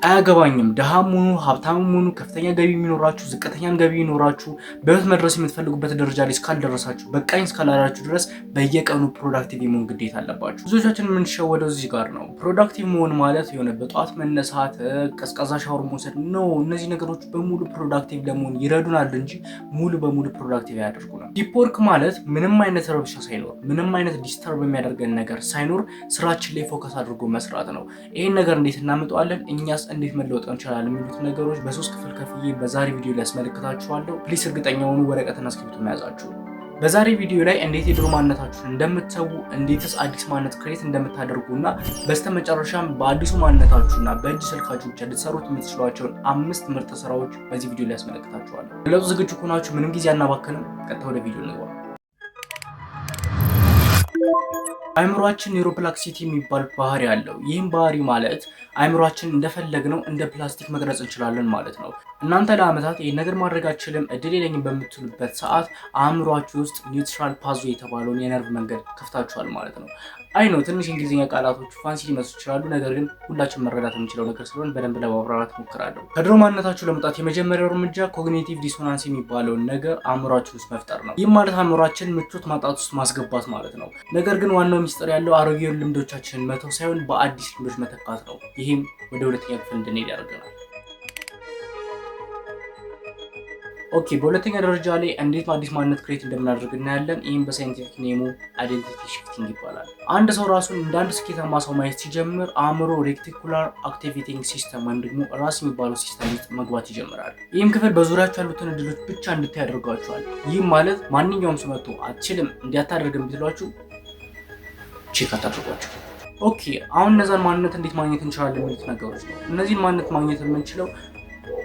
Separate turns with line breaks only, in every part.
አያገባኝም። ድሃም ሁኑ ሀብታምም ሁኑ ከፍተኛ ገቢ የሚኖራችሁ ዝቅተኛም ገቢ የሚኖራችሁ በህይወት መድረስ የምትፈልጉበት ደረጃ ላይ እስካልደረሳችሁ በቃኝ እስካላላችሁ ድረስ በየቀኑ ፕሮዳክቲቭ መሆን ግዴታ አለባችሁ። ብዙዎቻችን የምንሸወደው እዚህ ጋር ነው። ፕሮዳክቲቭ መሆን ማለት የሆነ በጠዋት መነሳት፣ ቀዝቃዛ ሻወር መውሰድ ነው። እነዚህ ነገሮች በሙሉ ፕሮዳክቲቭ ለመሆን ይረዱናል እንጂ ሙሉ በሙሉ ፕሮዳክቲቭ ያደርጉናል። ዲፕ ወርክ ማለት ምንም አይነት ረብሻ ሳይኖር ምንም አይነት ዲስተርብ የሚያደርገን ነገር ሳይኖር ስራችን ላይ ፎከስ አድርጎ መስራት ነው። ይህን ነገር እንዴት እናመጣዋለን? እኛስ እንዴት መለወጥ እንችላለን? የሚሉት ነገሮች በሶስት ክፍል ከፍዬ በዛሬ ቪዲዮ ላይ ያስመለክታችኋለሁ። ፕሊስ እርግጠኛ ሆኑ ወረቀትና እስክሪብቶ መያዛችሁ። በዛሬ ቪዲዮ ላይ እንዴት የድሮ ማንነታችሁን እንደምትተዉ እንዴትስ አዲስ ማንነት ክሬት እንደምታደርጉና በስተመጨረሻም በአዲሱ ማንነታችሁና በእጅ ስልካችሁ ብቻ ልትሰሩት የምትችሏቸውን 5 ምርጥ ስራዎች በዚህ ቪዲዮ ላይ ያስመለክታችኋለሁ። ለለውጥ ዝግጁ ከሆናችሁ ምንም ጊዜ አናባክንም፣ ቀጥታ ወደ ቪዲዮ እንግባ። አይምሮአችን ኒውሮፕላስቲሲቲ የሚባል ባህሪ አለው። ይህም ባህሪ ማለት አይምሮአችን እንደፈለግነው እንደ ፕላስቲክ መቅረጽ እንችላለን ማለት ነው። እናንተ ለአመታት ይህን ነገር ማድረግ አልችልም እድል የለኝም በምትሉበት ሰዓት አእምሯችሁ ውስጥ ኒውትራል ፓዝዌይ የተባለውን የነርቭ መንገድ ከፍታችኋል ማለት ነው። አይ ነው ትንሽ እንግሊዝኛ ቃላቶች ፋንሲ ሊመስሉ ይችላሉ፣ ነገር ግን ሁላችን መረዳት የምንችለው ነገር ስለሆነ በደንብ ለማብራራት ሞክራለሁ። ከድሮ ማንነታችሁ ለመውጣት የመጀመሪያው እርምጃ ኮግኒቲቭ ዲሶናንስ የሚባለውን ነገር አእምሯችን ውስጥ መፍጠር ነው። ይህም ማለት አእምሯችን ምቾት ማጣት ውስጥ ማስገባት ማለት ነው። ነገር ግን ዋናው ሚስጥር ያለው አሮጌውን ልምዶቻችንን መተው ሳይሆን በአዲስ ልምዶች መተካት ነው። ይህም ወደ ሁለተኛ ክፍል እንድንሄድ ያደርገናል። ኦኬ፣ በሁለተኛ ደረጃ ላይ እንዴት አዲስ ማንነት ክሬት እንደምናደርግ እናያለን። ይህም በሳይንቲፊክ ኔሙ አይዴንቲቲ ሽፍቲንግ ይባላል። አንድ ሰው ራሱን እንደ አንድ ስኬታማ ሰው ማየት ሲጀምር አእምሮ ሬክቲኩላር አክቲቬቲንግ ሲስተም ወይም ደግሞ ራስ የሚባለው ሲስተም ውስጥ መግባት ይጀምራል። ይህም ክፍል በዙሪያቸው ያሉትን እድሎች ብቻ እንድታይ ያደርጓቸዋል። ይህም ማለት ማንኛውም ሰው መጥቶ አትችልም እንዲያታደርግም ቢሏችሁ ቼክ አታድርጓቸው። ኦኬ፣ አሁን እነዛን ማንነት እንዴት ማግኘት እንችላለን የሚሉት ነገሮች ነው። እነዚህን ማንነት ማግኘት የምንችለው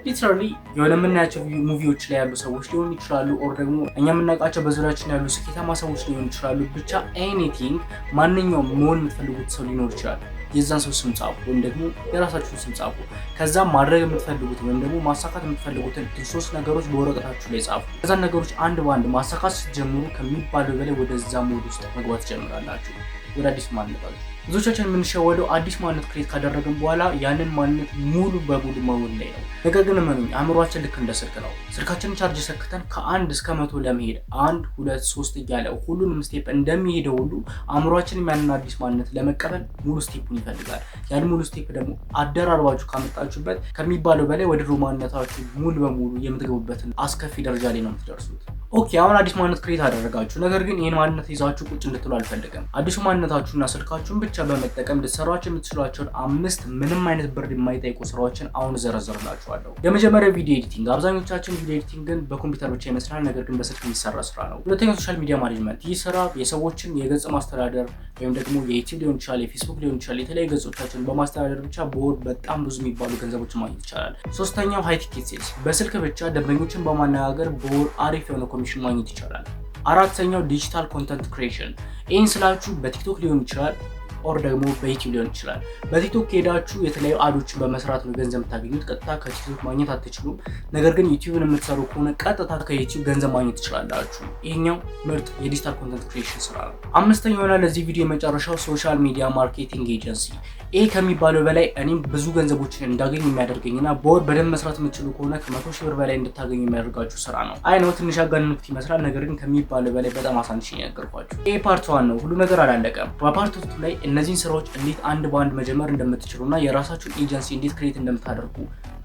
ሊትራሊ የሆነ የምናያቸው ሙቪዎች ላይ ያሉ ሰዎች ሊሆኑ ይችላሉ፣ ኦር ደግሞ እኛ የምናውቃቸው በዙሪያችን ያሉ ስኬታማ ሰዎች ሊሆኑ ይችላሉ። ብቻ ኤኒቲንግ ማንኛውም መሆን የምትፈልጉት ሰው ሊኖር ይችላል። የዛን ሰው ስም ጻፉ ወይም ደግሞ የራሳችሁን ስም ጻፉ። ከዛም ማድረግ የምትፈልጉት ወይም ደግሞ ማሳካት የምትፈልጉትን 3 ነገሮች በወረቀታችሁ ላይ ጻፉ። ከዛን ነገሮች አንድ በአንድ ማሳካት ስትጀምሩ ከሚባለው በላይ ወደዛ ሞድ ውስጥ መግባት ትጀምራላችሁ፣ ወደ አዲስ ማንነታችሁ። ብዙዎቻችን የምንሸወደው አዲስ ማንነት ክሬት ካደረግን በኋላ ያንን ማንነት ሙሉ በሙሉ መሆን ላይ ነው። ነገር ግን እመኑኝ አእምሯችን ልክ እንደ ስልክ ነው። ስልካችንን ቻርጅ ሰክተን ከ1 እስከ 100 ለመሄድ 1 2 3 እያለ ሁሉንም ስቴፕ እንደሚሄደው ሁሉ አእምሯችንም ያንን አዲስ ማንነት ለመቀበል ሙሉ ስቴፑን ይፈልጋል። ያን ሙሉ ስቴፕ ደግሞ አደራርባችሁ ካመጣችሁበት ከሚባለው በላይ ወደ ድሮ ማንነታችሁ ሙሉ በሙሉ የምትገቡበትን አስከፊ ደረጃ ላይ ነው የምትደርሱት። ኦኬ፣ አሁን አዲስ ማንነት ክሬት አደረጋችሁ። ነገር ግን ይህን ማንነት ይዛችሁ ቁጭ እንድትሉ አልፈልግም። አዲሱ ማንነታችሁና ስልካችሁን ብቻ በመጠቀም ልትሰሯቸው የምትችሏቸውን 5 ምንም አይነት ብር የማይጠይቁ ስራዎችን አሁን ዘረዝርላችኋለሁ። የመጀመሪያው ቪዲዮ ኤዲቲንግ። አብዛኞቻችን ቪዲዮ ኤዲቲንግን በኮምፒውተር ብቻ ይመስላል፣ ነገር ግን በስልክ የሚሰራ ስራ ነው። ሁለተኛው ሶሻል ሚዲያ ማኔጅመንት። ይህ ስራ የሰዎችን የገጽ ማስተዳደር ወይም ደግሞ የዩቲዩብ ሊሆን ይችላል፣ የፌስቡክ ሊሆን ይችላል፣ የተለያዩ ገጾቻችን በማስተዳደር ብቻ በወር በጣም ብዙ የሚባሉ ገንዘቦችን ማግኘት ይቻላል። ሶስተኛው ሃይ ቲኬት ሴልስ። በስልክ ብቻ ደንበኞችን በማነጋገር በወር አሪፍ የሆነ ኮሚሽን ማግኘት ይቻላል። አራተኛው ዲጂታል ኮንተንት ክሬሽን። ይህን ስላችሁ በቲክቶክ ሊሆን ይችላል ኦር ደግሞ በዩቲዩብ ሊሆን ይችላል። በቲክቶክ ከሄዳችሁ የተለያዩ አዶችን በመስራት ነው ገንዘብ የምታገኙት። ቀጥታ ከቲክቶክ ማግኘት አትችሉም። ነገር ግን ዩቲዩብን የምትሰሩ ከሆነ ቀጥታ ከዩቲዩብ ገንዘብ ማግኘት ትችላላችሁ። ይሄኛው ምርጥ የዲጂታል ኮንተንት ክሬሽን ስራ ነው። አምስተኛው እና ለዚህ ቪዲዮ የመጨረሻው ሶሻል ሚዲያ ማርኬቲንግ ኤጀንሲ። ይሄ ከሚባለው በላይ እኔም ብዙ ገንዘቦችን እንዳገኝ የሚያደርገኝና በወር በደንብ መስራት የምትችሉ ከሆነ ከ100 ሺህ ብር በላይ እንድታገኙ የሚያደርጋችሁ ስራ ነው። አይ ነው ትንሽ ያጋንኑት ይመስላል፣ ነገር ግን ከሚባለው በላይ በጣም አሳንሽ ነገርኳችሁ። ይሄ ፓርት 1 ነው። ሁሉ ነገር አላለቀም። በፓርት 2 ላይ እነዚህን ስራዎች እንዴት አንድ በአንድ መጀመር እንደምትችሉና የራሳችሁን ኤጀንሲ እንዴት ክሬት እንደምታደርጉ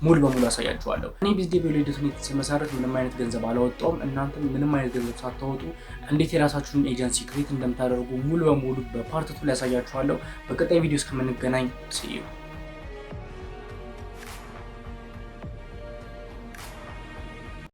ሙሉ በሙሉ አሳያችኋለሁ። እኔ ቢዝዴ ቢልዲንግ ሲመሰረት ምንም አይነት ገንዘብ አላወጣውም። እናንተም ምንም አይነት ገንዘብ ሳታወጡ እንዴት የራሳችሁን ኤጀንሲ ክሬት እንደምታደርጉ ሙሉ በሙሉ በፓርት 2 ላይ አሳያችኋለሁ። በቀጣይ ቪዲዮ እስከምንገናኝ see you